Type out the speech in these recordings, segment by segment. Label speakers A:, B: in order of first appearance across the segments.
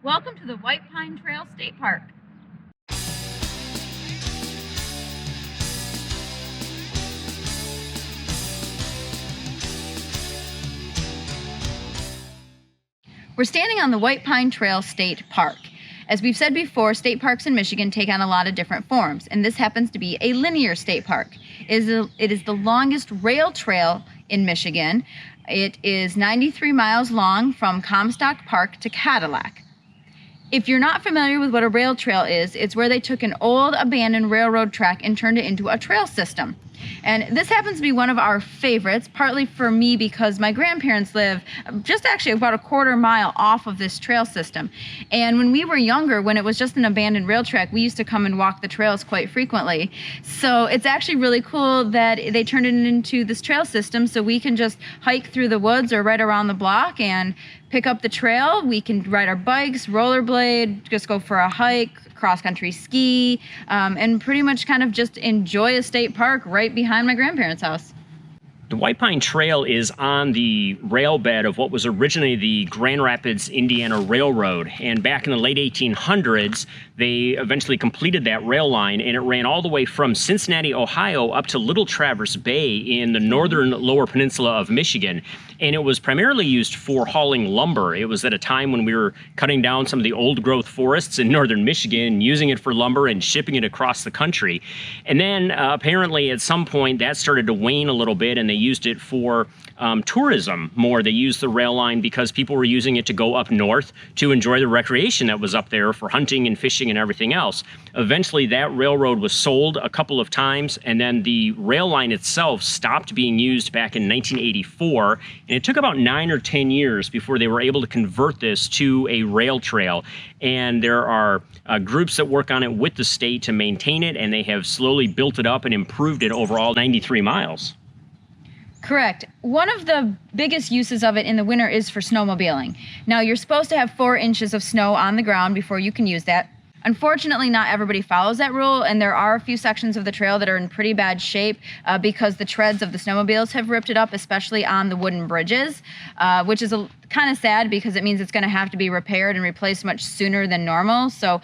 A: Welcome to the Whitepine Trail State Park. We're standing on the Whitepine Trail State Park. As we've said before, state parks in Michigan take on a lot of different forms, and this happens to be a linear state park. It is the longest rail trail in Michigan. It is 93 miles long from Comstock Park to Cadillac. If you're not familiar with what a rail trail is, it's where they took an old abandoned railroad track and turned it into a trail system. And this happens to be one of our favorites, partly for me because my grandparents live just actually about a quarter mile off of this trail system. And when we were younger, when it was just an abandoned rail track, we used to come and walk the trails quite frequently. So it's actually really cool that they turned it into this trail system so we can just hike through the woods or right around the block and pick up the trail. We can ride our bikes, rollerblade, just go for a hike, cross-country ski, and pretty much kind of just enjoy a state park right behind my grandparents' house.
B: The Whitepine Trail is on the rail bed of what was originally the Grand Rapids, Indiana Railroad. And back in the late 1800s, they eventually completed that rail line, and it ran all the way from Cincinnati, Ohio, up to Little Traverse Bay in the northern lower peninsula of Michigan. And it was primarily used for hauling lumber. It was at a time when we were cutting down some of the old growth forests in northern Michigan, using it for lumber and shipping it across the country. And then apparently at some point that started to wane a little bit, and they used it for tourism more. They used the rail line because people were using it to go up north to enjoy the recreation that was up there for hunting and fishing and everything else. Eventually that railroad was sold a couple of times, and then the rail line itself stopped being used back in 1984, and it took about 9 or 10 years before they were able to convert this to a rail trail. And there are groups that work on it with the state to maintain it, and they have slowly built it up and improved it over all 93 miles.
A: Correct. One of the biggest uses of it in the winter is for snowmobiling. Now, you're supposed to have 4 inches of snow on the ground before you can use that. Unfortunately, not everybody follows that rule, and there are a few sections of the trail that are in pretty bad shape because the treads of the snowmobiles have ripped it up, especially on the wooden bridges, which is kind of sad because it means it's going to have to be repaired and replaced much sooner than normal. So,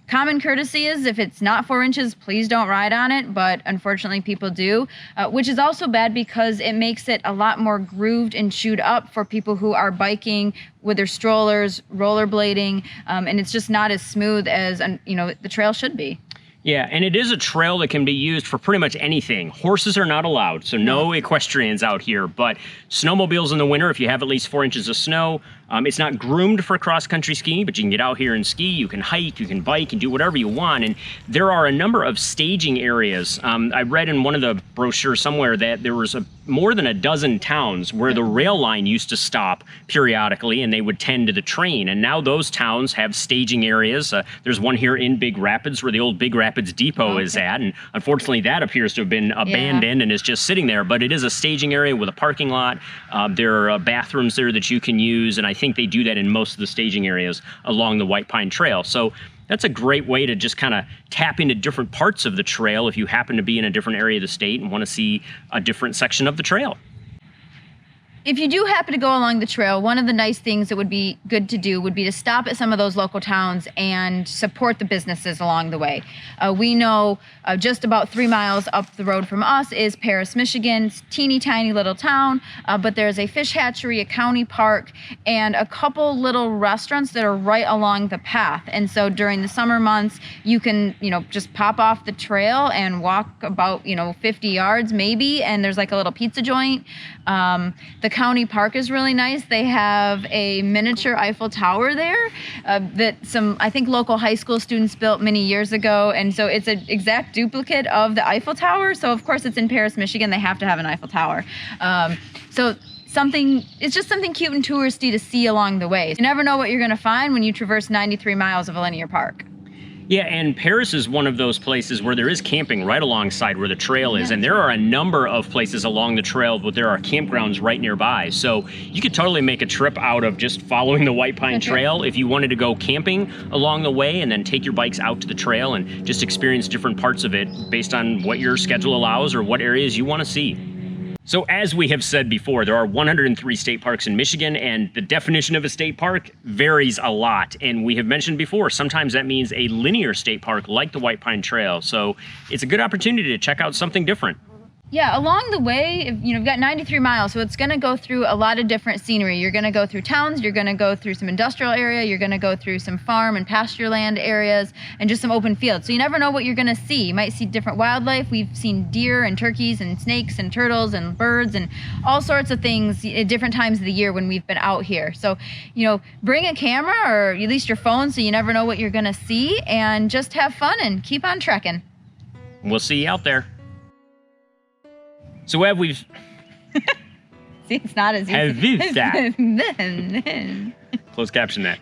A: common courtesy is if it's not 4 inches, please don't ride on it, but unfortunately people do, which is also bad because it makes it a lot more grooved and chewed up for people who are biking with their strollers, rollerblading, and it's just not as smooth as the trail should be.
B: Yeah, and it is a trail that can be used for pretty much anything. Horses are not allowed, so no equestrians out here, but snowmobiles in the winter, if you have at least 4 inches of snow, it's not groomed for cross-country skiing, but you can get out here and ski, you can hike, you can bike, and do whatever you want, and there are a number of staging areas. I read in one of the brochures somewhere that there was more than a dozen towns where the rail line used to stop periodically, and they would tend to the train, and now those towns have staging areas. There's one here in Big Rapids where the old Big Rapids Depot is at, and unfortunately that appears to have been abandoned and is just sitting there, but it is a staging area with a parking lot. There are bathrooms there that you can use, and I think they do that in most of the staging areas along the Whitepine Trail. So that's a great way to just kind of tap into different parts of the trail if you happen to be in a different area of the state and want to see a different section of the trail.
A: If you do happen to go along the trail, one of the nice things that would be good to do would be to stop at some of those local towns and support the businesses along the way. We know just about 3 miles up the road from us is Paris, Michigan. It's a teeny tiny little town, but there's a fish hatchery, a county park, and a couple little restaurants that are right along the path. And so during the summer months, you can, just pop off the trail and walk about, 50 yards maybe, and there's like a little pizza joint. The county park is really nice. They have a miniature Eiffel Tower there that I think local high school students built many years ago, and so it's an exact duplicate of the Eiffel Tower. So of course it's in Paris, Michigan. They have to have an Eiffel Tower. So it's just something cute and touristy to see along the way. You never know what you're going to find when you traverse 93 miles of a linear park.
B: Yeah, and Paris is one of those places where there is camping right alongside where the trail is, and there are a number of places along the trail, but there are campgrounds right nearby. So you could totally make a trip out of just following the Whitepine Trail if you wanted to go camping along the way and then take your bikes out to the trail and just experience different parts of it based on what your schedule allows or what areas you want to see. So as we have said before, there are 103 state parks in Michigan, and the definition of a state park varies a lot. And we have mentioned before, sometimes that means a linear state park like the Whitepine Trail. So it's a good opportunity to check out something different.
A: Yeah, along the way, you've got 93 miles, so it's going to go through a lot of different scenery. You're going to go through towns, you're going to go through some industrial area, you're going to go through some farm and pasture land areas, and just some open fields. So you never know what you're going to see. You might see different wildlife. We've seen deer and turkeys and snakes and turtles and birds and all sorts of things at different times of the year when we've been out here. So, bring a camera or at least your phone so you never know what you're going to see, and just have fun and keep on trekking.
B: We'll see you out there. So we've
A: See, it's not as easy.
B: closed caption that.